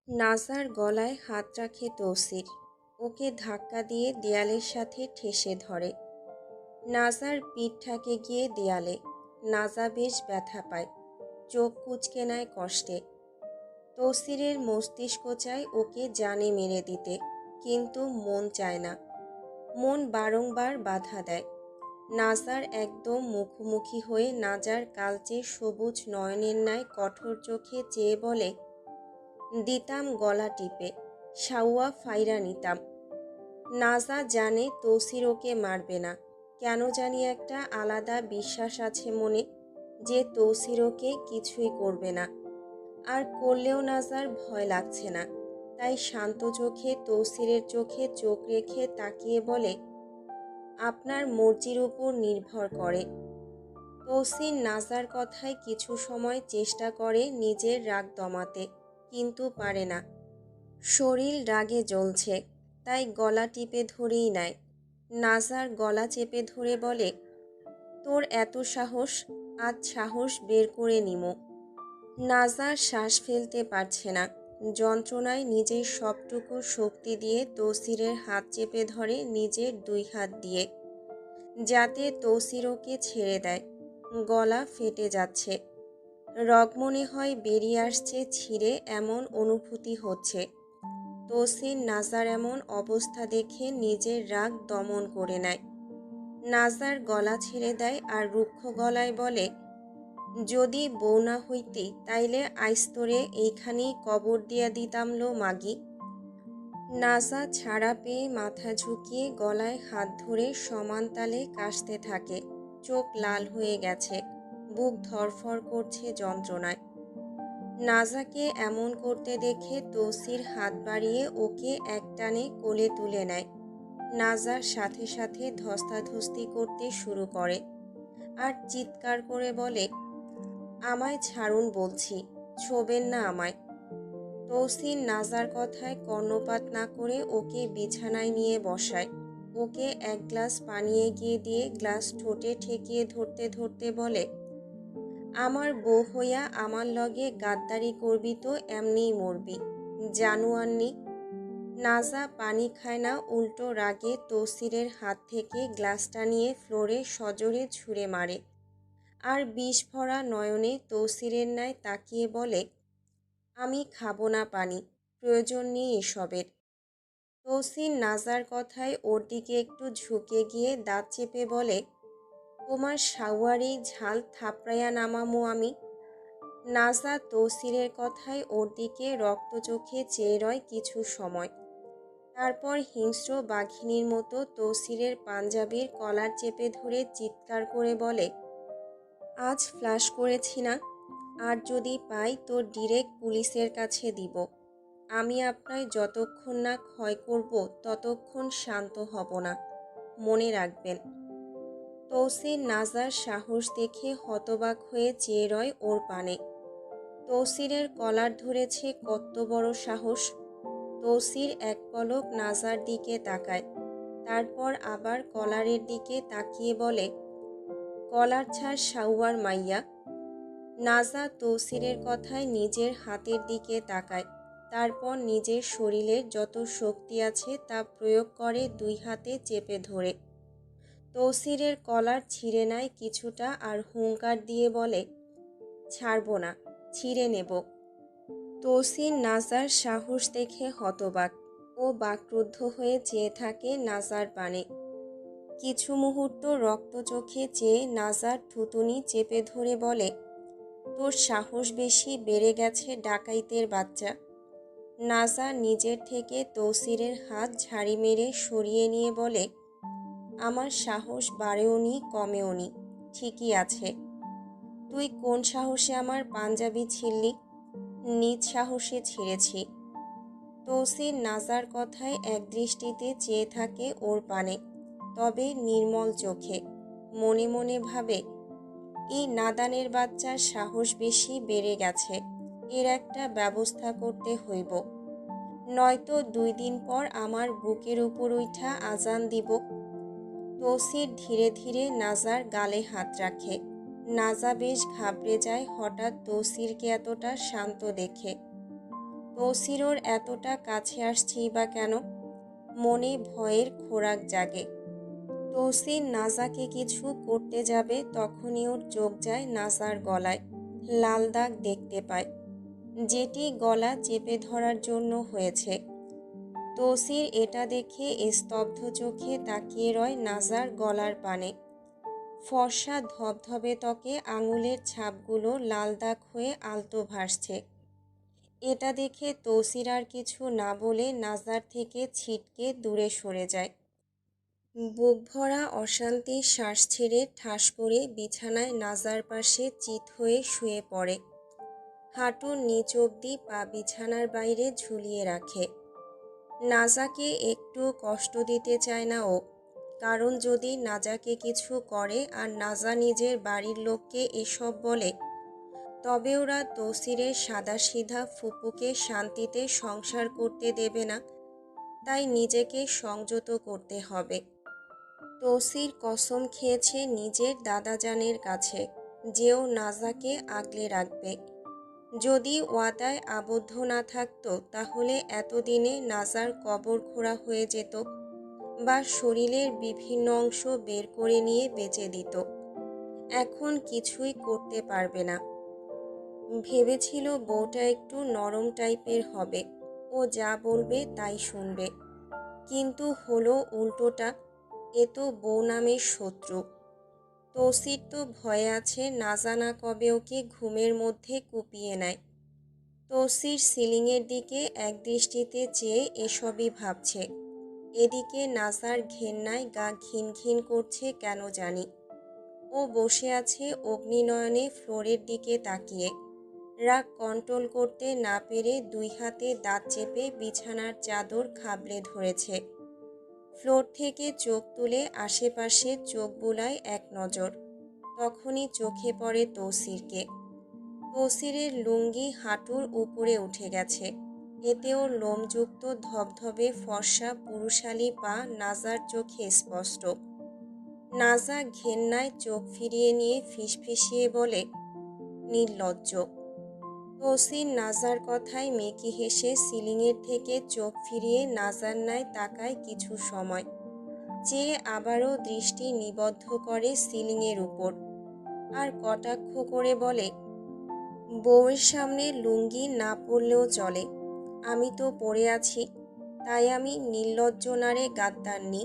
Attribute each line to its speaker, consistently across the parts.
Speaker 1: নাজার গলায় হাত রাখে তৌসির। ওকে ধাক্কা দিয়ে দেয়ালের সাথে ঠেসে ধরে। নাজার পিঠ ঠেকে গিয়ে দেয়ালে। নাজা বেশ ব্যথা পায়, চোখ কুঁচকে নেয় কষ্টে। তৌসিরের মস্তিষ্ক চায় ওকে জানে মেরে দিতে, কিন্তু মন চায় না। মন বারংবার বাধা দেয়। নাজার একদম মুখোমুখি হয়ে নাজার কালচে সবুজ নয়নের ন্যায় কঠোর চোখে চেয়ে বলে, দিতাম গলা টিপে, সাউয়া ফাইরা নিতাম। নাজা জানে তৌসির ওকে মারবে না। কেন জানি একটা আলাদা বিশ্বাস আছে মনে যে তৌসির ওকে কিছুই করবে না। আর করলেও নাজার ভয় লাগছে না। তাই শান্ত চোখে তৌসিরের চোখে চোখ রেখে তাকিয়ে বলে, আপনার মর্জির উপর নির্ভর করে। তৌসির নাজার কথায় কিছু সময় চেষ্টা করে নিজের রাগ দমাতে, কিন্তু পারে না। শরীর রাগে জ্বলছে, তাই গলা টিপে ধরেই নেয়। নাজার গলা চেপে ধরে বলে, তোর এত সাহস, আজ সাহস বের করে নিমো। নাজার শ্বাস ফেলতে পারছে না। যন্ত্রণায় নিজের সবটুকু শক্তি দিয়ে তৌসিরের হাত চেপে ধরে নিজের দুই হাত দিয়ে, যাতে তৌসির ওকে ছেড়ে দেয়। গলা ফেটে যাচ্ছে, রগ মনে হয় বেরিয়ে আসছে ছিঁড়ে, এমন অনুভূতি হচ্ছে। তৌসির নাজার এমন অবস্থা দেখে নিজের রাগ দমন করে নেয়। নাজার গলা ছেড়ে দেয় আর রুক্ষ গলায় বলে, যদি বউ না হইতি তাইলে আইস্তরে এইখানেই কবর দিয়া দিতাম লো মাগি। নাজা ছাড়া পেয়ে মাথা ঝুঁকিয়ে গলায় হাত ধরে সমান তালে কাশতে থাকে। চোখ লাল হয়ে গেছে, বুক ধড়ফড় করছে যন্ত্রণায়। নাজাকে এমন করতে দেখে তৌসির হাত বাড়িয়ে ওকে একটানে কোলে তুলে নেয়। নাজার সাথে সাথে ধস্তাধস্তি করতে শুরু করে আর চিৎকার করে বলে, আমায় ছাড়ুন বলছি, ছোবেন না আমায়। তৌসির নাজার কথায় কর্ণপাত না করে ওকে বিছানায় নিয়ে বসায়। ওকে এক গ্লাস পানি এগিয়ে দিয়ে গ্লাস ঠোঁটে ঠেকিয়ে ধরতে ধরতে বলে, আমার বউ হইয়া আমার লগে গাদ্দারি করবি তো এমনিই মরবি, জানুয়ারনি। নাজা পানি খায় না, উল্টো রাগে তৌসিরের হাত থেকে গ্লাসটা নিয়ে ফ্লোরে সজোরে ছুঁড়ে মারে আর বিষ ভরা নয়নে তৌসিরের ন্যায় তাকিয়ে বলে, আমি খাবো না পানি, প্রয়োজন নেই এসবের। তৌসির নাজার কথায় ওর দিকে একটু ঝুঁকে গিয়ে দাঁত চেপে বলে, তোমার সাওয়ারি ঝাল থাপড়াইয়া নামামো আমি। নাজা তৌসিরের কথায় ওর দিকে রক্ত চোখে চেয়ে রয় কিছু সময়। তারপর হিংস্র বাঘিনীর মতো তৌসিরের পাঞ্জাবির কলার চেপে ধরে চিৎকার করে বলে, আজ ফ্লাশ করেছি না, আর যদি পাই তো ডিরেক্ট পুলিশের কাছে দিব। আমি আপনায় যতক্ষণ না ক্ষয় করব ততক্ষণ শান্ত হব না, মনে রাখবেন। তৌসির নাজার সাহস দেখে হতবাক হয়ে চেয়ে রয় ওর পানে। তৌসিরের কলার ধরেছে কত বড় সাহস। তৌসির এক পলক নাজার দিকে তাকায়, তারপর আবার কলারের দিকে তাকিয়ে বলে, কলার ছাড় সাউয়ার মাইয়া। নাজা তৌসিরের কথায় নিজের হাতের দিকে তাকায়, তারপর নিজের শরীরের যত শক্তি আছে তা প্রয়োগ করে দুই হাতে চেপে ধরে। তৌসিরের কলার ছিঁড়ে নেয় কিছুটা আর হুঙ্কার দিয়ে বলে, ছাড়ব না, ছিঁড়ে নেব। তৌসির নাজার সাহস দেখে হতবাক। ও বাকরুদ্ধ হয়ে চেয়ে থাকে নাজার পানে। কিছু মুহূর্ত রক্ত চোখে চেয়ে নাজার থুতুনি চেপে ধরে বলে, তোর সাহস বেশি বেড়ে গেছে ডাকাইতের বাচ্চা। নাজা নিজের থেকে তৌসিরের হাত ঝাড়ি মেরে সরিয়ে নিয়ে বলে, আমার সাহস বাড়েওনি কমেওনি, ঠিকই আছে। তুই কোন সাহসে আমার পাঞ্জাবি ছিঁড়লি? নিজ সাহসে ছিঁড়েছি। তৌসির নাজার কথায় এক দৃষ্টিতে চেয়ে থাকে ওর পানে, তবে নির্মল চোখে। মনে মনে ভাবে, এই নাদানের বাচ্চার সাহস বেশি বেড়ে গেছে, এর একটা ব্যবস্থা করতে হইব, নয়তো 2 দিন পর আমার বুকের উপর উঠা আজান দিব। তৌসির ধীরে ধীরে নাজার গালে হাত রাখে। নাজা বেশ ঘাবড়ে যায় হঠাৎ তৌসিরকে এতটা শান্ত দেখে। তৌসিরোর এতটা কাছে আসছি বা কেন? মনে ভয়ের খোরাক জাগে। তৌসির নাজাকে কিছু করতে যাবে তখনই ওর চোখ যায় নাজার গলায়। লাল দাগ দেখতে পায়, যেটি গলা চেপে ধরার জন্য হয়েছে। তৌসির এটা দেখে স্তব্ধ চোখে তাকিয়ে রয় নাজার গলার পানে। ফর্সা ধবধবে ত্বকে আঙুলের ছাপগুলো লাল দাগ হয়ে আলতো ভাসছে। এটা দেখে তৌসির আর কিছু না বলে নাজার থেকে ছিটকে দূরে সরে যায়। বুক ভরা অশান্তির শ্বাস ছেড়ে ঠাস করে বিছানায় নাজার পাশে চিত হয়ে শুয়ে পড়ে। হাঁটুর নিচ অবধি পা বিছানার বাইরে ঝুলিয়ে রাখে। নাজাকে একটু কষ্ট দিতে চায় না ও, কারণ যদি নাজাকে কিছু করে আর নাজা নিজের বাড়ির লোককে এসব বলে, তবে ওরা তৌসিরের সাদাসিধা ফুপুকে শান্তিতে সংসার করতে দেবে না। তাই নিজেকে সংযত করতে হবে। তৌসির কসম খেয়েছে নিজের দাদাজানের কাছে যে ও নাজাকে আগলে রাখবে। যদি ওয়াদায় আবদ্ধ না থাকতো তাহলে এতদিনে নাজার কবর খোঁড়া হয়ে যেত বা শরীরের বিভিন্ন অংশ বের করে নিয়ে বেচে দিত। এখন কিছুই করতে পারবে না। ভেবেছিল বউটা একটু নরম টাইপের হবে, ও যা বলবে তাই শুনবে, কিন্তু হলো উল্টোটা। এ তো বউ নামের শত্রু। তৌসির তো ভয়ে আছে নাজা না কবে ওকে ঘুমের মধ্যে কুপিয়ে নেয়। তৌসির সিলিংয়ের দিকে একদৃষ্টিতে চেয়ে এসবই ভাবছে। এদিকে নাজার ঘেন্নায় গা ঘিন ঘিন করছে কেন জানি। ও বসে আছে অগ্নিনয়নে ফ্লোরের দিকে তাকিয়ে। রাগ কন্ট্রোল করতে না পেরে দুই হাতে দাঁত চেপে বিছানার চাদর খাবলে ধরেছে। ফ্লোর থেকে চোখ তুলে আশেপাশে চোখ বুলায় এক নজর। তখনই চোখে পড়ে তৌসিরকে। তৌসিরের লুঙ্গি হাঁটুর উপরে উঠে গেছে। এতে ওর লোমযুক্ত ধবধবে ফর্সা পুরুষালী পা নাজার চোখে স্পষ্ট। নাজা ঘেন্নায় চোখ ফিরিয়ে নিয়ে ফিসফিসিয়ে বলে, নির্লজ্জ। তৌসির নাজার কথায় মেকি হেসে সিলিংয়ের থেকে চোখ ফিরিয়ে নাজার ন্যায় তাকায় কিছু সময়, চেয়ে আবারও দৃষ্টি নিবদ্ধ করে সিলিংয়ের উপর, আর কটাক্ষ করে বলে, বউয়ের সামনে লুঙ্গি না পরলেও চলে, আমি তো পরে আছি, তাই আমি নির্লজ্জ নারে গাদ্দারনি।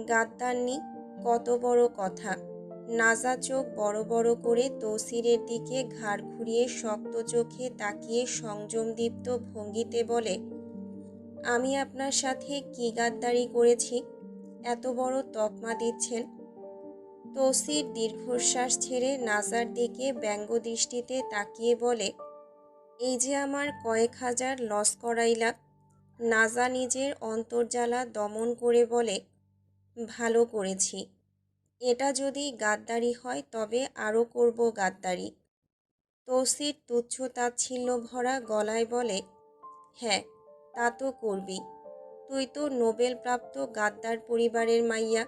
Speaker 1: গাদ্দারনি? কত বড় কথা! নাজা চোখ বড় বড় করে তৌসিরের দিকে ঘাড় ঘুরিয়ে শক্ত চোখে তাকিয়ে সংযমদীপ্ত ভঙ্গিতে বলে, আমি আপনার সাথে কি গাদ্দারি করেছি এত বড় তকমা দিচ্ছেন? তৌসির দীর্ঘশ্বাস ছেড়ে নাজার দিকে ব্যঙ্গ দৃষ্টিতে তাকিয়ে বলে, এই যে আমার কয়েক হাজার লস করাইলা। নাজা নিজের অন্তর্জ্বালা দমন করে বলে, ভালো করেছি। এটা যদি গাদ্দারি হয় তবে আরও করব গাদ্দারি। তৌসির তুচ্ছ তাচ্ছিল্য ভরা গলায় বলে, হ্যাঁ তা তো করবি, তুই তো নোবেল প্রাপ্ত গাদ্দার পরিবারের মাইয়া।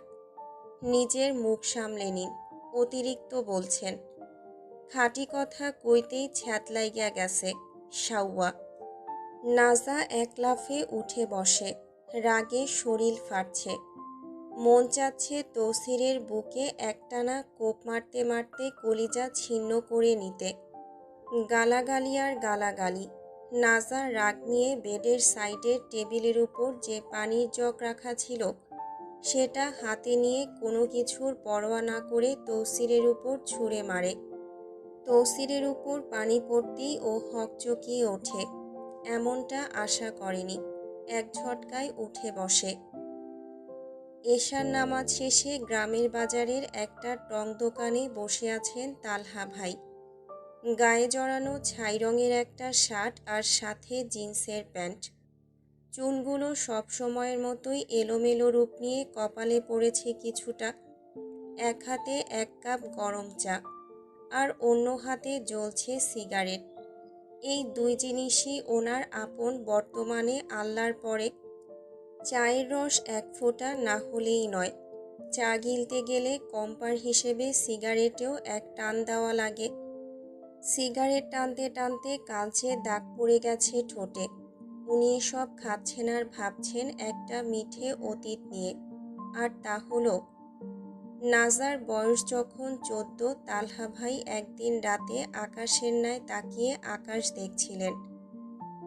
Speaker 1: নিজের মুখ সামলে নিন, অতিরিক্ত বলছেন। খাঁটি কথা কইতেই ছ্যাতলাইয়া গেছে সাউয়া। নাজা এক লাফে উঠে বসে, রাগে শরীর ফাটছে। মন চাচ্ছে তৌসিরের বুকে একটানা কোপ মারতে মারতে কলিজা ছিন্ন করে নিতে। গালাগালি আর গালাগালি। নাজা রাগ নিয়ে বেডের সাইডের টেবিলের উপর যে পানির জগ রাখা ছিল সেটা হাতে নিয়ে কোনো কিছুর পরোয়া না করে তৌসিরের উপর ছুঁড়ে মারে। তৌসিরের উপর পানি পড়তেই ও হকচকিয়ে ওঠে। এমনটা আশা করেনি। এক ঝটকায় উঠে বসে। এশার নামাজ শেষে গ্রামের বাজারের একটা টং দোকানে বসে আছেন তালহা ভাই। গায়ে জড়ানো ছাই রঙের একটা শার্ট আর সাথে জিন্সের প্যান্ট। চুলগুলো সব সময়ের মতোই এলোমেলো রূপ নিয়ে কপালে পড়েছে কিছুটা। এক হাতে এক কাপ গরম চা আর অন্য হাতে জ্বলছে সিগারেট। এই দুই জিনিসই ওনার আপন বর্তমানে আল্লাহর পরে। চায়ের রস এক ফোঁটা না হলেই নয়। চা গিলতে গেলে কম্পার হিসেবে সিগারেটেও এক টান দেওয়া লাগে। সিগারেট টানতে টানতে কালচে দাগ পড়ে গেছে ঠোঁটে। উনি এসব খাচ্ছেন আর ভাবছেন একটা মিঠে অতীত নিয়ে। আর তা হলো নাজার বয়স যখন 14, তালহা ভাই একদিন রাতে আকাশের ন্যায় তাকিয়ে আকাশ দেখছিলেন।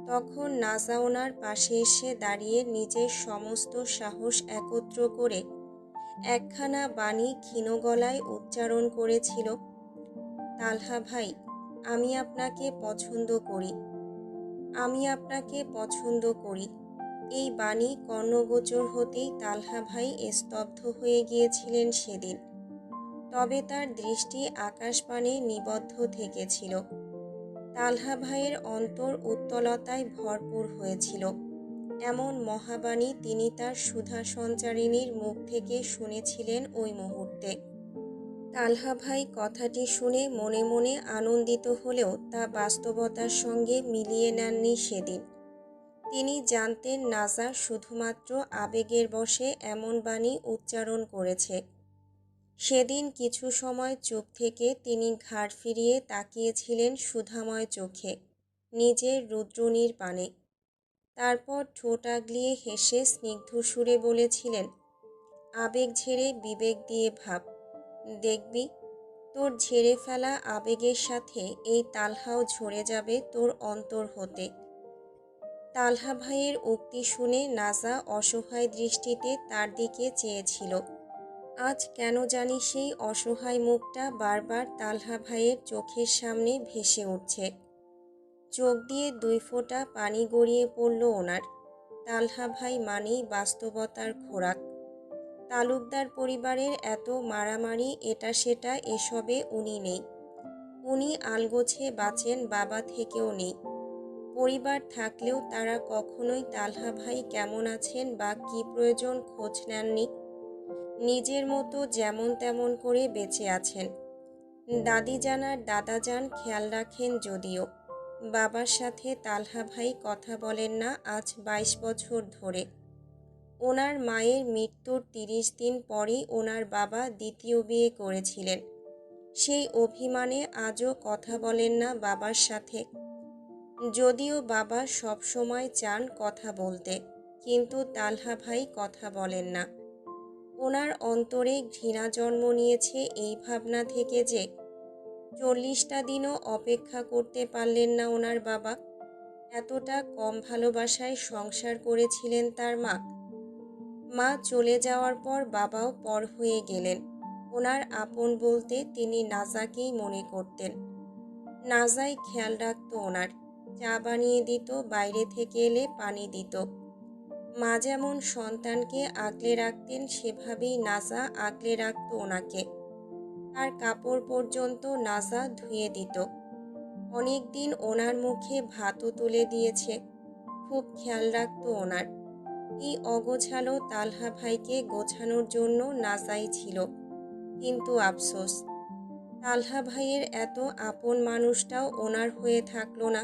Speaker 1: তখন নাজা ওনার পাশে এসে দাঁড়িয়ে নিজের সমস্ত সাহস একত্র করে একখানা বাণী ক্ষীণ গলায় উচ্চারণ করেছিল, তালহা ভাই, আমি আপনাকে পছন্দ করি, আমি আপনাকে পছন্দ করি। এই বাণী কর্ণগোচর হতেই তালহা ভাই স্তব্ধ হয়ে গিয়েছিলেন সেদিন। তবে তার দৃষ্টি আকাশপানে নিবদ্ধ থেকেছিল। তালহা ভাইয়ের অন্তর উত্তলতায় ভরপুর হয়েছিল। এমন মহাবাণী তিনি তার সুধা সঞ্চারিণীর মুখ থেকে শুনেছিলেন ওই মুহূর্তে। তালহা ভাই কথাটি শুনে মনে মনে আনন্দিত হলেও তা বাস্তবতার সঙ্গে মিলিয়ে নেননি সেদিন। তিনি জানতেন নাজা শুধুমাত্র আবেগের বশে এমন বাণী উচ্চারণ করেছে। সেদিন কিছু সময় চুপ থেকে তিনি ঘাড় ফিরিয়ে তাকিয়েছিলেন সুধাময় চোখে, নিজের রুদ্রণীর পানে। তারপর ঠোঁট আগলিয়ে হেসে স্নিগ্ধ সুরে বলেছিলেন, আবেগ ঝেড়ে বিবেক দিয়ে ভাব, দেখবি তোর ঝেড়ে ফেলা আবেগের সাথে এই তালহাও ঝরে যাবে তোর অন্তর হতে। তালহা ভাইয়ের উক্তি শুনে নাজা অসহায় দৃষ্টিতে তার দিকে চেয়েছিল। আজ কেন জানি সেই অসহায় মুখটা বারবার তালহা ভাইয়ের চোখের সামনে ভেসে উঠছে। চোখ দিয়ে 2 ফোঁটা পানি গড়িয়ে পড়ল ওনার। তালহা ভাই মানেই বাস্তবতার খোরাক। তালুকদার পরিবারের এত মারামারি এটা সেটা এসবে উনি নেই। উনি আলগোছে বাঁচেন বাবা থেকেও নেই। পরিবার থাকলেও তারা কখনোই তালহা ভাই কেমন আছেন বা কী প্রয়োজন খোঁজ নেননি। নিজের মতো যেমন তেমন করে বেঁচে আছেন। দাদিজান আর দাদাজান খেয়াল রাখেন যদিও। বাবার সাথে তালহা ভাই কথা বলেন না আজ 22 বছর ধরে। ওনার মায়ের মৃত্যুর 30 দিন পরই ওনার বাবা দ্বিতীয় বিয়ে করেছিলেন। সেই অভিমানে আজও কথা বলেন না বাবার সাথে। যদিও বাবা সব সময় চান কথা বলতে, কিন্তু তালহা ভাই কথা বলেন না। ওনার অন্তরে ঘৃণা জন্ম নিয়েছে এই ভাবনা থেকে যে 40টা দিনও অপেক্ষা করতে পারলেন না ওনার বাবা। এতটা কম ভালোবাসায় সংসার করেছিলেন তার মা। মা চলে যাওয়ার পর বাবাও পর হয়ে গেলেন। ওনার আপন বলতে তিনি নাজাকেই মনে করতেন। নাজাই খেয়াল রাখত ওনার, চা বানিয়ে দিত, বাইরে থেকে এলে পানি দিত। মা যেমন সন্তানকে আগলে রাখতেন সেভাবেই নাজা আগলে রাখত ওনাকে। তার কাপড় পর্যন্ত নাজা ধুয়ে দিত। অনেক দিন ওনার মুখে ভাতও তুলে দিয়েছে। খুব খেয়াল রাখত ওনার। এই অগোছালো তালহা ভাইকে গোছানোর জন্য নাজাই ছিল। কিন্তু আফসোস, তালহা ভাইয়ের এত আপন মানুষটাও ওনার হয়ে থাকলো না।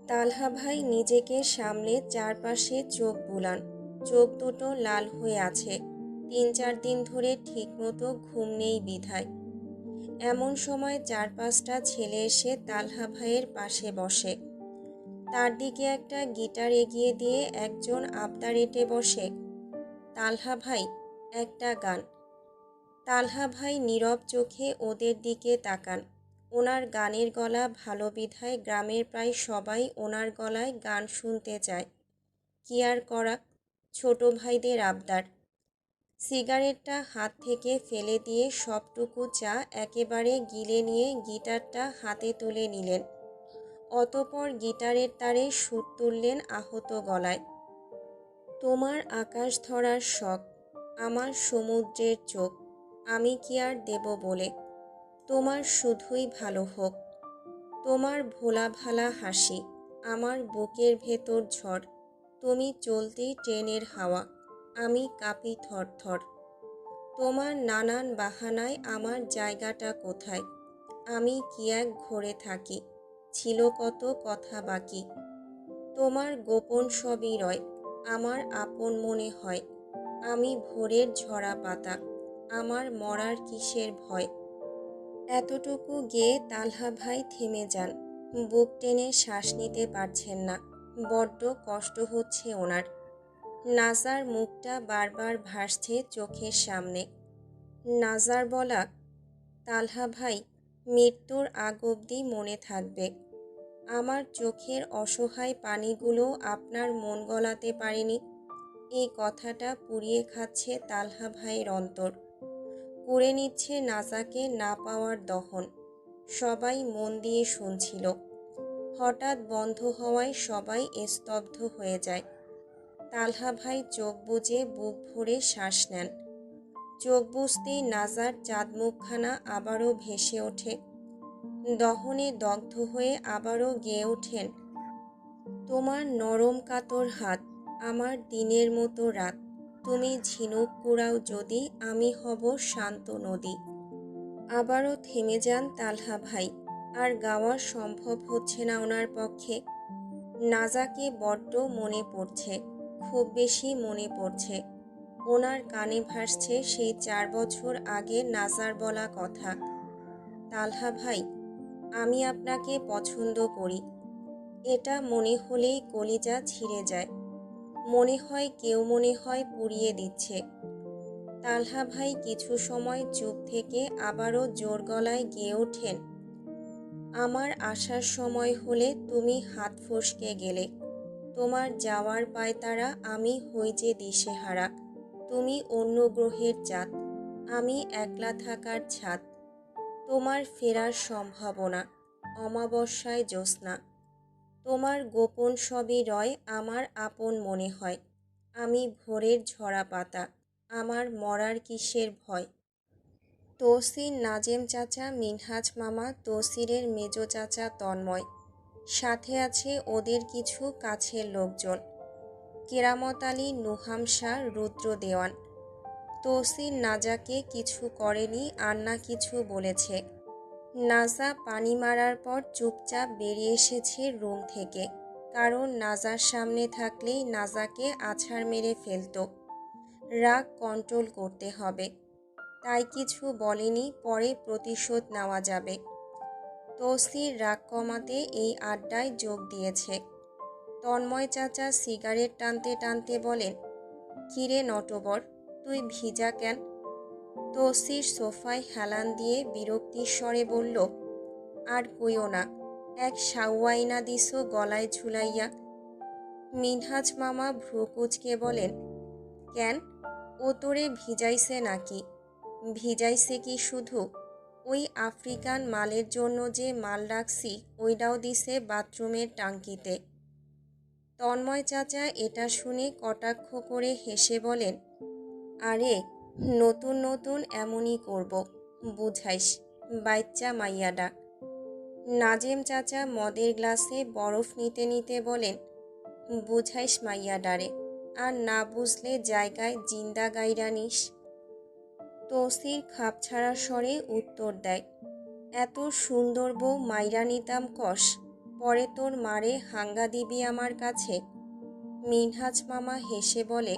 Speaker 1: তালহা ভাই নিজেকে সামলে চারপাশে চোখ বুলান। চোখ দুটো লাল হয়ে আছে। 3-4 দিন ধরে ঠিকমতো ঘুম নেই বিধায়। এমন সময় 4-5টা ছেলে এসে তালহা ভাইয়ের পাশে বসে। তার দিকে একটা গিটার এগিয়ে দিয়ে একজন আবদার এঁটে বসে, তালহা ভাই, একটা গান। তালহা ভাই নীরব চোখে ওদের দিকে তাকান। ওনার গানের গলা ভালো বিধায় গ্রামের প্রায় সবাই ওনার গলায় গান শুনতে চায়। কি আর করা, ছোট ভাইদের আবদার। সিগারেটটা হাত থেকে ফেলে দিয়ে সবটুকু চা একেবারে গিলে নিয়ে গিটারটা হাতে তুলে নিলেন। অতঃপর গিটারের তারে সুর তুললেন আহত গলায়। তোমার আকাশ ধরার শখ, আমার সমুদ্রের চোখ, আমি কি আর দেব বলে। তোমার শুধুই ভালো হোক। তোমার ভোলা ভালা হাসি, আমার বুকের ভেতর ঝড়। তুমি চলতি ট্রেনের হাওয়া, আমি কাঁপি থরথর। তোমার নানান বাহানায় আমার জায়গাটা কোথায়, আমি কি এক ঘরে থাকি, ছিল কত কথা বাকি। তোমার গোপন সবই রয়, আমার আপন মনে হয়। আমি ভোরের ঝরা পাতা, আমার মরার কিসের ভয়। এতটুকু গেয়ে তালহা ভাই থেমে যান। বুক টেনে শ্বাস নিতে পারছেন না। বড্ড কষ্ট হচ্ছে ওনার। নাজার মুখটা বারবার ভাসছে চোখের সামনে। নাজার বলা, তালহা ভাই, মৃত্যুর আগ অবধি মনে থাকবে। আমার চোখের অসহায় পানিগুলো আপনার মন গলাতে পারেনি। এই কথাটা পুড়িয়ে খাচ্ছে তালহা ভাইয়ের অন্তর। করে নিচ্ছে নাজাকে না পাওয়ার দহন। সবাই মন দিয়ে শুনছিল। হঠাৎ বন্ধ হওয়ায় সবাই স্তব্ধ হয়ে যায়। তালহা ভাই চোখ বুজে বুক ভরে শ্বাস নেন। চোখ বুজতেই নাজার চাঁদমুখখানা আবারও ভেসে ওঠে। দহনে দগ্ধ হয়ে আবারও গেয়ে ওঠেন, তোমার নরম কাতর হাত আমার দিনের মতো রাত। তুমি ঝিনুক কুড়াও যদি, আমি হব শান্ত নদী। আবারও থেমে যান তালহা ভাই। আর গাওয়া সম্ভব হচ্ছে না ওনার পক্ষে। নাজাকে বড্ড মনে পড়ছে, খুব বেশি মনে পড়ছে। ওনার কানে ভাসছে সেই 4 বছর আগে নাজার বলা কথা, তালহা ভাই, আমি আপনাকে পছন্দ করি। এটা মনে হলেই কলিজা ছিঁড়ে যায়। মনে হয় কেউ মনে হয় পুড়িয়ে দিচ্ছে। তালহা ভাই কিছু সময় চুপ থেকে আবারও জোর গলায় গেয়ে ওঠেন, আমার আসার সময় হলে তুমি হাত ফসকে গেলে। তোমার যাওয়ার পায়তারা আমি হই যে দিশেহারা। তুমি অন্য গ্রহের চাঁদ, আমি একলা থাকার ছাদ। তোমার ফেরার সম্ভাবনা, অমাবস্যায় জ্যোৎস্না। তোমার গোপন সবই রয় আমার আপন মনে হয়। আমি ভোরের ঝরা পাতা, আমার মরার কিসের ভয়। তৌসির, নাজেম চাচা, মিনহাজ মামা, তৌসিরের মেজো চাচা তন্ময়, সাথে আছে ওদের কিছু কাছের লোকজন, কেরামত আলী, নুহাম শাহ, রুদ্র দেওয়ান। তৌসির নাজাকে কিছু করেনি আর না কিছু বলেছে। নাজা পানি মারার পর চুপচাপ বেরিয়ে এসেছে রুম থেকে, কারণ নাজার সামনে থাকলেই নাজাকে আছাড় মেরে ফেলত। রাগ কন্ট্রোল করতে হবে, তাই কিছু বলেনি, পরে প্রতিশোধ নেওয়া যাবে। তৌসির রাগ কমাতে এই আড্ডায় যোগ দিয়েছে। তন্ময় চাচা সিগারেট টানতে টানতে বলেন, কিরে নটবর, তুই ভিজা কেন? তৌসির সোফায় হেলান দিয়ে বিরক্তির স্বরে বলল, আর কইও না, এক সাউয়াইনা দিছো গলায় ঝুলাইয়া। মিনহাজ মামা ভ্রু কুঁচকে বলেন, কেন, ও তোরে ভিজাইছে নাকি? ভিজাইছে কি শুধু? ওই আফ্রিকান মালের জন্য যে মাল রাখছি ওইটাও দিছে বাথরুমের টাঙ্কিতে। তন্ময় চাচা এটা শুনে কটাক্ষ করে হেসে বলেন, আরে নতুন নতুন এমনই করব, বুঝাইস, বাচ্চা মাইয়াডা। নাজেম চাচা মদের গ্লাসে বরফ নিতে নিতে বলেন, বুঝাইস মাইয়াডারে, আর না বুঝলে জায়গায় জিন্দা গাইরা নিস। তৌসির খাপছাড়া স্বরে উত্তর দেয়, এত সুন্দর বউ মাইরা নিতাম কস, পরে তোর মারে হাঙ্গা দিবি আমার কাছে। মিনহাজ মামা হেসে বলে,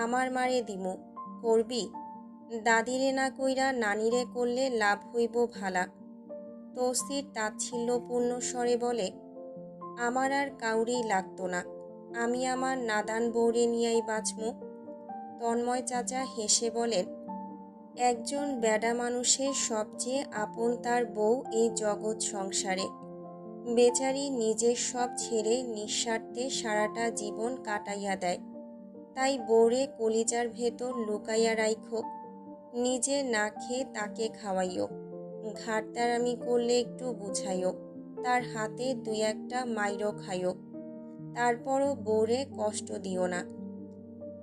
Speaker 1: আমার মারে দিমু, করবি? দাদিরে না কইরা নানিরে করলে লাভ হইব ভালা। তৌসির তাচ্ছিল্যপূর্ণ স্বরে বলে, আমার আর কাউরেই লাগতো না, আমি আমার নাদান বউরে নিয়াই বাঁচমু। তন্ময় চাচা হেসে বলেন, একজন বেডা মানুষের সবচেয়ে আপন তার বউ এই জগৎ সংসারে। বেচারি নিজের সব ছেড়ে নিঃস্বার্থে সারাটা জীবন কাটাইয়া দেয়, তাই বউরে কলিজার ভেতর লুকাইয়া রাইখো। নিজে না খেয়ে তাকে খাওয়াইও, ঘাটতারামি করলে একটু বুঝাইও, তার হাতে 2-1টা মাইরও খাইও, তারপরও বউরে কষ্ট দিও না।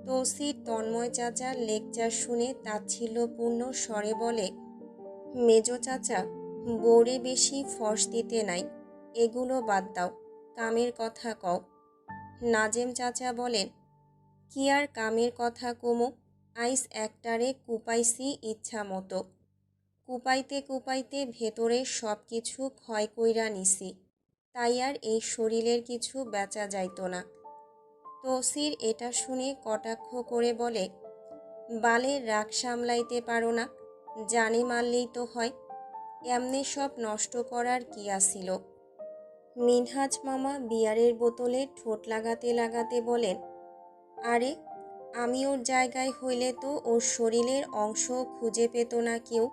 Speaker 1: তৌসির তন্ময় চাচার লেকচার শুনে তাচ্ছিল্যপূর্ণ স্বরে বলে, মেজো চাচা, বউরে বেশি ফর্স দিতে নাই, এগুলো বাদ দাও, কামের কথা কও। নাজেম চাচা বলেন, কি আর কামের কথা কমো, আইস একটারে কুপাইছি ইচ্ছা মতো। কুপাইতে কুপাইতে ভেতরের সব কিছু ক্ষয় কইরা নিছি, তাই আর এই শরীরের কিছু বেচা যাইতো না। তৌসির এটা শুনে কটাক্ষ করে বলে, বালের রাগ সামলাইতে পারো না, জানে মারলেই তো হয়। এমনি সব নষ্ট করার কি আসিল। মিনহাজ মামা বিয়ারের বোতলে ঠোঁট লাগাতে লাগাতে বলেন, আরে আমি ওর জায়গায় হইলে তো ওর শরীরের অংশ খুঁজে পেত না কেউ।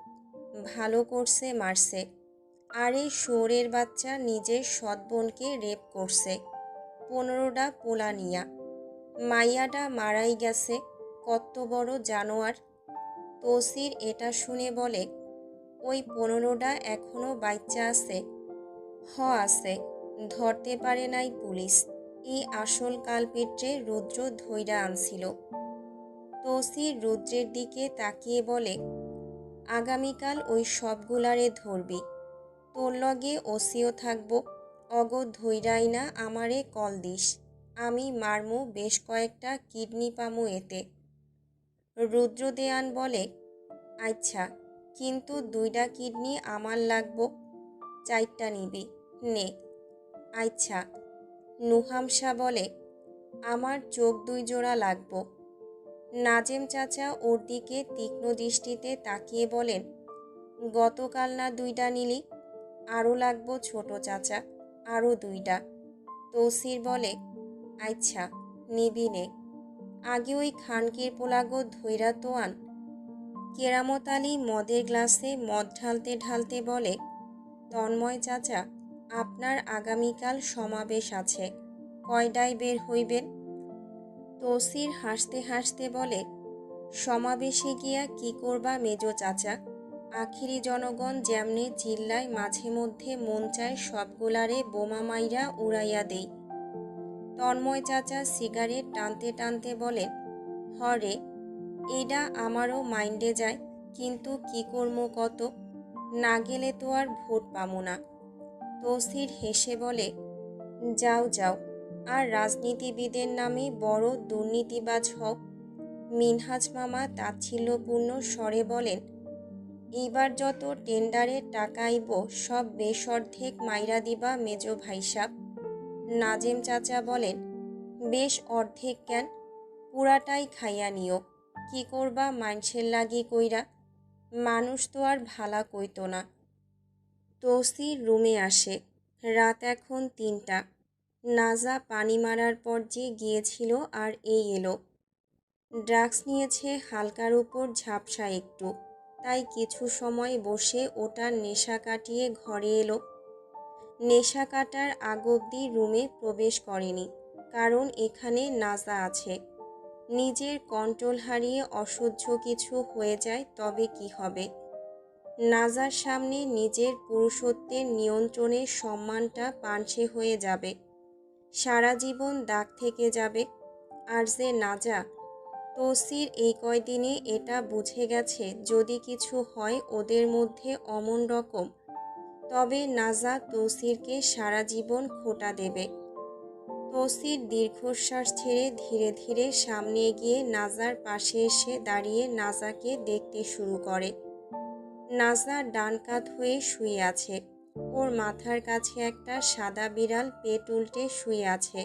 Speaker 1: ভালো করছে মারছে। আরে শুয়োরের বাচ্চা নিজের সৎ বোনকে রেপ করছে, 15টা পোলা নিয়া। মাইয়াটা মারাই গেছে, কত বড় জানোয়ার। তৌসির এটা শুনে বলে, ওই 15টা এখনো বাচ্চা আছে? হ আছে, ধরতে পারে নাই পুলিশ। এই আসল কালপেট্রে রুদ্র ধইরা আনছিল। তৌসির রুদ্রের দিকে তাকিয়ে বলে, আগামীকাল ওই সবগুলারে ধরবি। তোর লগে ওসিও থাকবো। অগ ধইরাই না আমারে কল দিস। আমি মারমু, বেশ কয়েকটা কিডনি পামু এতে। রুদ্রদেয়ান বলে, আচ্ছা, কিন্তু 2টা কিডনি আমার লাগবো। 4টা নিবি নে। আচ্ছা। নুহামশা বলে, আমার চোখ 2 জোড়া লাগবো। নাজেম চাচা ওর দিকে তীক্ষ্ণ দৃষ্টিতে তাকিয়ে বলেন, গতকাল না 2টা নিলি? আরও লাগবো ছোট চাচা, আরও 2টা। তৌসির বলে, আচ্ছা নিবি নে। আগে ওই খানকির পোলাগো ধইরা তো আন। কেরামত আলী মদের গ্লাসে মদ ঢালতে ঢালতে বলে, তন্ময় চাচা, আপনার আগামীকাল সমাবেশ আছে, কয়টায় বের হইবেন? তৌসির হাসতে হাসতে বলে, সমাবেশে গিয়া কি করবা মেজো চাচা? আখিরি জনগণ যেমনে চিল্লায়, মাঝে মধ্যে মন চায় সবগুলারে বোমা মাইরা উড়াইয়া দেই। তন্ময় চাচা সিগারেট টানতে টানতে বলেন, হরে, এইটা আমারও মাইন্ডে যায়, কিন্তু কি করমু কত? না গেলে তো আর ভোট পামু না। তৌসির হেসে বলে, যাও যাও, আর রাজনীতিবিদের নামে বড় দুর্নীতিবাজ হও। মিনহাজ মামা তাচ্ছিল্যপূর্ণ স্বরে বলেন, এইবার যত টেন্ডারের টাকা আইব সব বেশঅর্ধেক মাইরা দিবা মেজো ভাইসাব। নাজেম চাচা বলেন, বেশ অর্ধেক কেন, পুরাটাই খাইয়া নিও। কি করবা মাইনষের লাগি কইরা? মানুষ তো আর ভালা কইত না। তৌসির রুমে আসে। রাত এখন 3টা। নাজা পানি মারার পর যে গিয়েছিল আর এই এলো। ড্রাগস নিয়েছে হালকার উপর ঝাপসা একটু, তাই কিছু সময় বসে ওটার নেশা কাটিয়ে ঘরে এলো। নেশা কাটার আগ অবধি রুমে প্রবেশ করেনি, কারণ এখানে নাজা আছে। নিজের কন্ট্রোল হারিয়ে অসহ্য কিছু হয়ে যায় তবে কি হবে? নাজার সামনে নিজের পুরুষত্বের নিয়ন্ত্রণের সম্মানটা পানসে হয়ে যাবে, সারা জীবন দাগ থেকে যাবে। আর যে নাজা, তৌসির এই কয়দিনে এটা বুঝে গেছে, যদি কিছু হয় ওদের মধ্যে অমন রকম, তবে নাজা তৌসিরকে সারা জীবন খোঁটা দেবে। তৌসির দীর্ঘশ্বাস ছেড়ে ধীরে ধীরে সামনে এগিয়ে নাজার পাশে এসে দাঁড়িয়ে নাজাকে দেখতে শুরু করে। নাজা ডান কাত হয়ে শুয়ে আছে। ওর মাথার কাছে একটা সাদা বিড়াল পেট উল্টে শুয়ে আছে।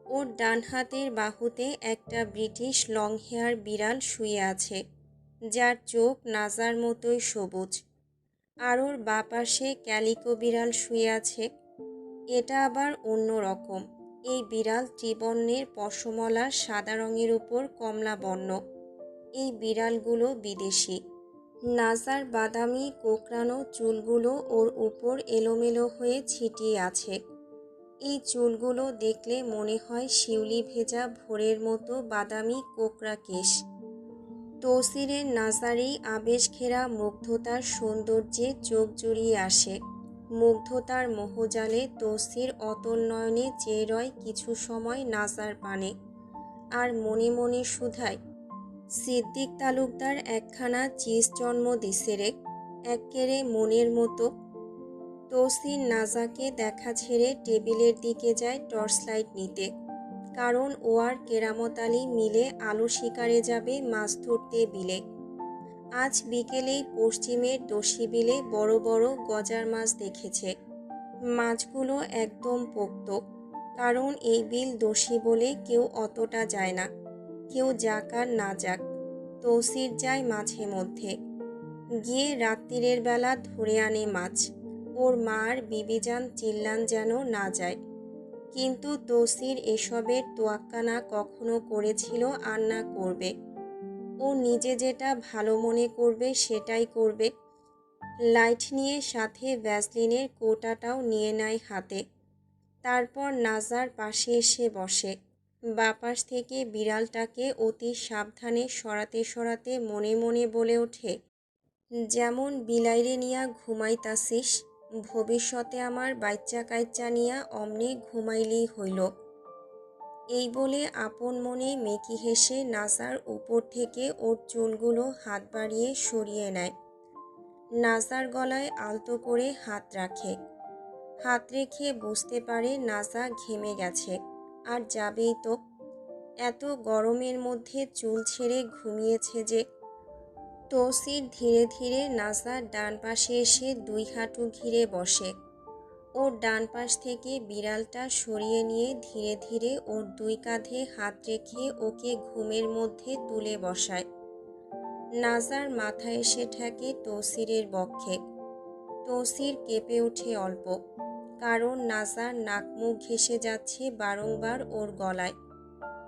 Speaker 1: ওর ডান হাতের বাহুতে একটা ব্রিটিশ লং হেয়ার বিড়াল শুয়ে আছে, যার চোখ নাজার মতোই সবুজ। আর ওর বাঁ পাশে ক্যালিকো বিড়াল শুয়ে আছে। এটা আবার অন্য রকম। এই বিড়াল ত্রিবর্ণের পশমলা সাদা রঙের উপর কমলা বর্ণ। এই বিড়ালগুলো বিদেশি। নাজার বাদামি কোঁকড়ানো চুলগুলো ওর উপর এলোমেলো হয়ে ছিটিয়ে আছে। এই চুলগুলো দেখলে মনে হয় শিউলি ভেজা ভোরের মতো বাদামি কোঁকড়া কেশ। তৌসিরের নাজারেই আবেশ ঘেরা মুগ্ধতার সৌন্দর্যে চোখ জুড়িয়ে আসে। মুগ্ধতার মোহজালে তৌসির অতল নয়নে চেয়ে রয় কিছু সময় নাজার পানে, আর মনে মনে শুধায়, সিদ্দিক তালুকদার একখানা চিজ জন্ম দিছে রে, এক্কেরে মনের মতো। তৌসির নাজাকে দেখা ছেড়ে টেবিলের দিকে যায় টর্চ লাইট নিতে, কারণ ও আর কেরামত আলী মিলে আলু শিকারে যাবে মাছ ধরতে বিলে। আজ বিকেলেই পশ্চিমের দোষী বিলে বড় বড় গজার মাছ দেখেছে। মাছগুলো একদম পোক্ত, কারণ এই বিল দোষী বলে কেউ অতটা যায় না। কেউ যাক আর না যাক, তৌসির যায় মাঝে মধ্যে। গিয়ে রাত্রিরের বেলা ধরে আনে মাছ। ওর মার বিবিজান চিল্লান যেন না যায়। কিন্তু তৌসির এসবের তোয়াক্কা না কখনো করেছিল আর না করবে। ও নিজে যেটা ভালো মনে করবে সেটাই করবে। লাইট নিয়ে সাথে ভ্যাসলিনের কৌটাটাও নিয়ে নেয় হাতে। তারপর নাজার পাশে এসে বসে। বাপাস থেকে বিড়ালটাকে অতি সাবধানে সরাতে সরাতে মনে মনে বলে ওঠে, যেমন বিলাইরে নিয়া ঘুমাইতাছিস, ভবিষ্যতে আমার বাচ্চা কাচ্চা নিয়া অমনি ঘুমাইলেই হইল। এই বলে আপন মনে মেকি হেসে নাজার উপর থেকে ওর চুলগুলো হাত বাড়িয়ে সরিয়ে নেয়। নাজার গলায় আলতো করে হাত রাখে। হাত রেখে বুঝতে পারে নাজা ঘেমে গেছে, আর যাবেই তো। এত গরমের মধ্যে চুল ছেড়ে ঘুমিয়েছে যে। তৌসির ধীরে ধীরে নাজার ডান পাশে এসে দুই হাঁটু ঘিরে বসে। ওর ডান পাশ থেকে বিড়ালটা সরিয়ে নিয়ে ধীরে ধীরে ওর দুই কাঁধে হাত রেখে ওকে ঘুমের মধ্যে তুলে বসায়। নাজার মাথা এসে ঠেকে তৌসিরের বক্ষে। তৌসির কেঁপে ওঠে অল্প, কারণ নাজার নাক মুখ ঘেঁষে যাচ্ছে বারংবার ওর গলায়।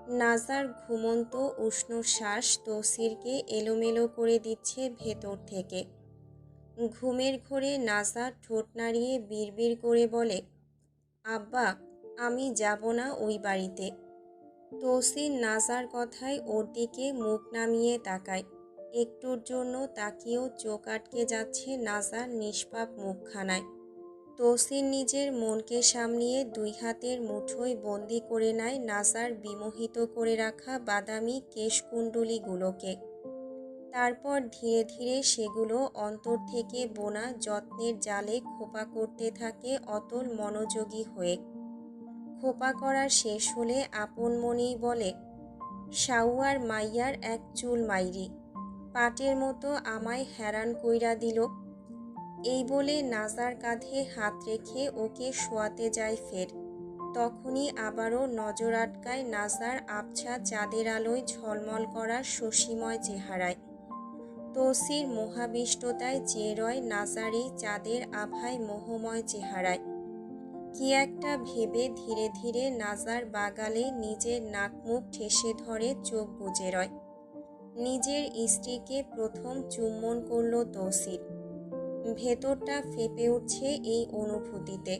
Speaker 1: নাজার ঘুমন্ত উষ্ণ শ্বাস তৌসিরকে এলোমেলো করে দিচ্ছে ভেতর থেকে। ঘুমের ঘোরে নাজা ঠোঁট নাড়িয়ে বিড়বিড় করে বলে, আব্বা, আমি যাব না ওই বাড়িতে। তৌসির নাজার কথায় ওর দিকে মুখ নামিয়ে তাকায়। একটুর জন্য তাকিয়েও চোখ আটকে যাচ্ছে নাজার নিষ্পাপ মুখখানায়। তৌসির নিজের মনকে সামলিয়ে দুই হাতের মুঠোয় বন্দি করে নেয় নাজার বিমোহিত করে রাখা বাদামি কেশকুণ্ডলীগুলোকে। তারপর ধীরে ধীরে সেগুলো অন্তর থেকে বোনা যত্নের জালে খোপা করতে থাকে অতল মনোযোগী হয়ে। খোপা করা শেষ হলে আপন মনেই বলে, সাউয়ার মাইয়ার এক চুল মাইরি, পাটের মতো আমায় হ্যারান কইরা দিল। এই বলে নাজার কাঁধে হাত রেখে ওকে শোয়াতে যায় ফের। তখনই আবারও নজর আটকায় নাজার আবছা চাঁদের আলোয় ঝলমল করা শশীময় চেহারায়। তৌসির মোহাবিষ্টতায় চেয়ে রয় নাজার এই চাঁদের আভায় মোহময় চেহারায়। কি একটা ভেবে ধীরে ধীরে নাজার বাগালে নিজের নাক মুখ ঠেসে ধরে চোখ বুজে রয়। নিজের স্ত্রীকে প্রথম চুম্বন করল তৌসির। ভেতরটা ফেপে উঠছে এই অনুভূতিতে।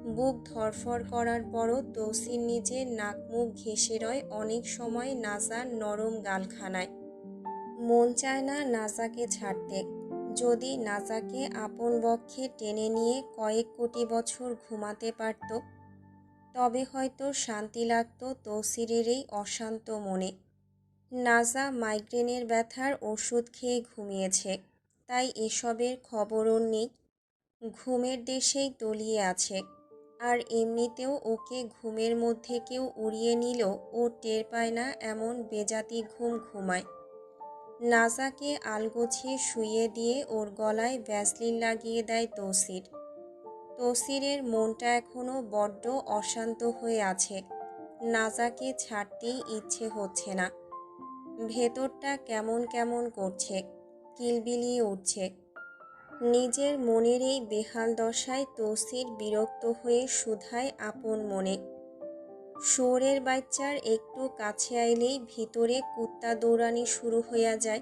Speaker 1: বুক ধরফর করার পরও তৌসির নিজের নাক মুখ ঘেঁষে রয় অনেক সময় নাজার নরম গালখানায়। মন চায় না নাজাকে ছাড়তে। যদি নাজাকে আপন বক্ষে টেনে নিয়ে কয়েক কোটি বছর ঘুমাতে পারত, তবে হয়তো শান্তি লাগত তৌসিরের এই অশান্ত মনে। নাজা মাইগ্রেনের ব্যথার ওষুধ খেয়ে ঘুমিয়েছে, তাই এসবের খবর ওর নেই। ঘুমের দেশেই তলিয়ে আছে। আর এমনিতেও ওকে ঘুমের মধ্যে কেউ উড়িয়ে নিলেও ও টের পায় না এমন বেজাতি ঘুম ঘুমায়। নাজাকে আলগোছিয়ে শুইয়ে দিয়ে ওর গলায় ভ্যাসলিন লাগিয়ে দেয় তৌসির। তৌসিরের মনটা এখনও বড্ড অশান্ত হয়ে আছে। নাজাকে ছাড়তেই ইচ্ছে হচ্ছে না। ভেতরটা কেমন কেমন করছে, কিলবিলিয়ে উঠছে। নিজের মনের এই বেহাল দশায় তৌসির বিরক্ত হয়ে শুধায় আপন মনে। শুয়োরের বাচ্চার একটু কাছে আইলেই ভিতরে কুত্তা দৌড়ানি শুরু হইয়া যায়।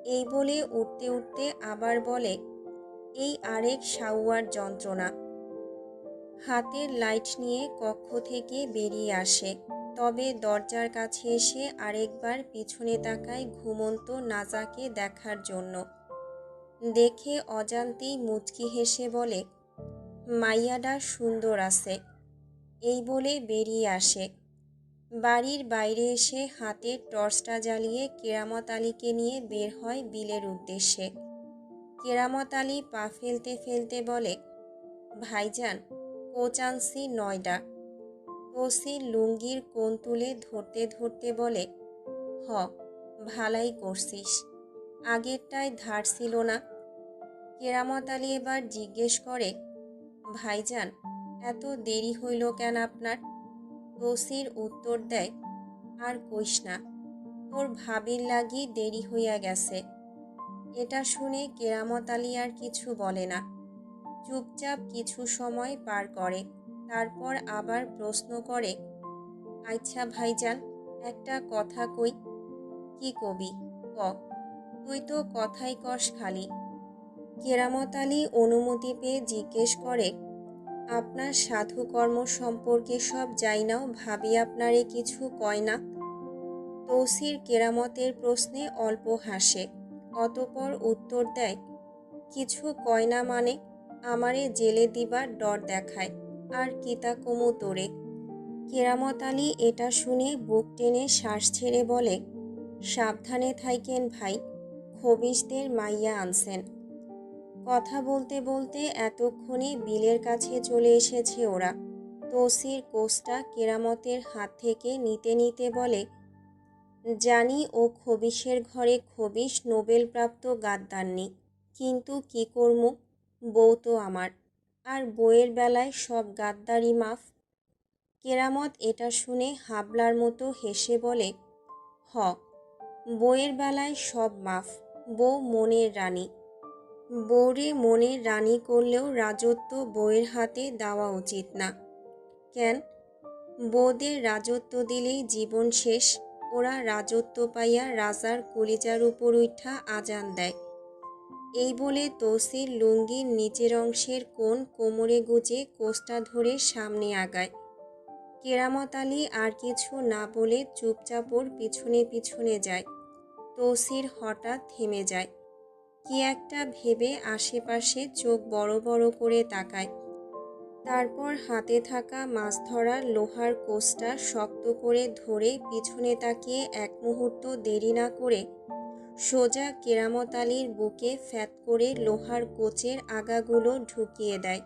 Speaker 1: এই বলে উঠতে উঠতে আবার বলে, এই আরেক সাউয়ার যন্ত্রণা। হাতের লাইট নিয়ে কক্ষ থেকে বেরিয়ে আসে, তবে দরজার কাছে এসে আরেকবার পিছনে তাকায় ঘুমন্ত নাজাকে দেখার জন্য। দেখে অজান্তেই মুচকি হেসে বলে, মাইয়াডা সুন্দর আছে। এই বলে বেরিয়ে আসে। বাড়ির বাইরে এসে হাতের টর্চটা জ্বালিয়ে কেরামত আলীকে নিয়ে বের হয় বিলের উদ্দেশ্যে। কেরামত আলী পা ফেলতে ফেলতে বলে, ভাইজান, কোচ আনছি 9টা। তৌসির লুঙ্গির কোণ তুলে ধরতে ধরতে বলে, হ, ভালাই করছিস, আগেরটায় ধার ছিল না। কেরামত আলী এবার জিজ্ঞেস করে, ভাইজান, এত দেরি হইল কেন আপনার? তৌসির উত্তর দেয়, আর কইস না, তোর ভাবির লাগি দেরি হইয়া গেছে। এটা শুনে কেরামত আলী আর কিছু বলে না, চুপচাপ কিছু সময় পার করে। তারপর আবার প্রশ্ন করে, আচ্ছা ভাইজান, একটা কথা কই। কি কবি, ক। তুই তো কথাই কস খালি। কেরামত আলী অনুমতি পেয়ে জিজ্ঞেস করে, আপনার সাধুকর্ম সম্পর্কে সব যাই নাও, ভাবি আপনারে কিছু কয় না। তৌসির কেরামতের প্রশ্নে অল্প হাসে, অতঃপর উত্তর দেয়, কিছু কয় না মানে? আমারে জেলে দিবার ডর দেখায়, আর কিতা কমু তোরে। কেরামত আলী এটা শুনে বুক টেনে শ্বাস ছেড়ে বলে, সাবধানে থাইকেন ভাই, খবিশদের মাইয়া আনছেন। কথা বলতে বলতে এতক্ষণে বিলের কাছে চলে এসেছে ওরা। তৌসির কোষটা কেরামতের হাত থেকে নিতে নিতে বলে, জানি ও খবিশের ঘরে খবিশ নোবেলপ্রাপ্ত গাদ্দারনি, কিন্তু কি করমু, বউ তো আমার, আর বউয়ের বেলায় সব গাদ্দারি মাফ। কেরামত এটা শুনে হাবলার মতো হেসে বলে, হ, বউয়ের বেলায় সব মাফ, বউ মনের রানী। বউরে মনের রানী করলেও রাজত্ব বউয়ের হাতে দেওয়া উচিত না। কেন? বউদের রাজত্ব দিলেই জীবন শেষ। ওরা রাজত্ব পাইয়া রাজার কলিজার উপর উঠা আজান দেয়। এই বলে তৌসির লুঙ্গির নিচের অংশের কোণ কোমরে গুজে কোষটা ধরে সামনে আগায়। কেরামত আলী আর কিছু না বলে চুপচাপ ওর পিছনে পিছনে যায়। তৌসির হঠাৎ থেমে যায়, কি একটা ভেবে আশেপাশে চোখ বড় বড় করে তাকায়। তারপর হাতে থাকা মাছ ধরার লোহার কোষটা শক্ত করে ধরে পিছনে তাকিয়ে এক মুহূর্ত দেরি না করে সোজা কেরামত আলীর বুকে ফ্যাত করে লোহার কোচের আগাগুলো ঢুকিয়ে দেয়।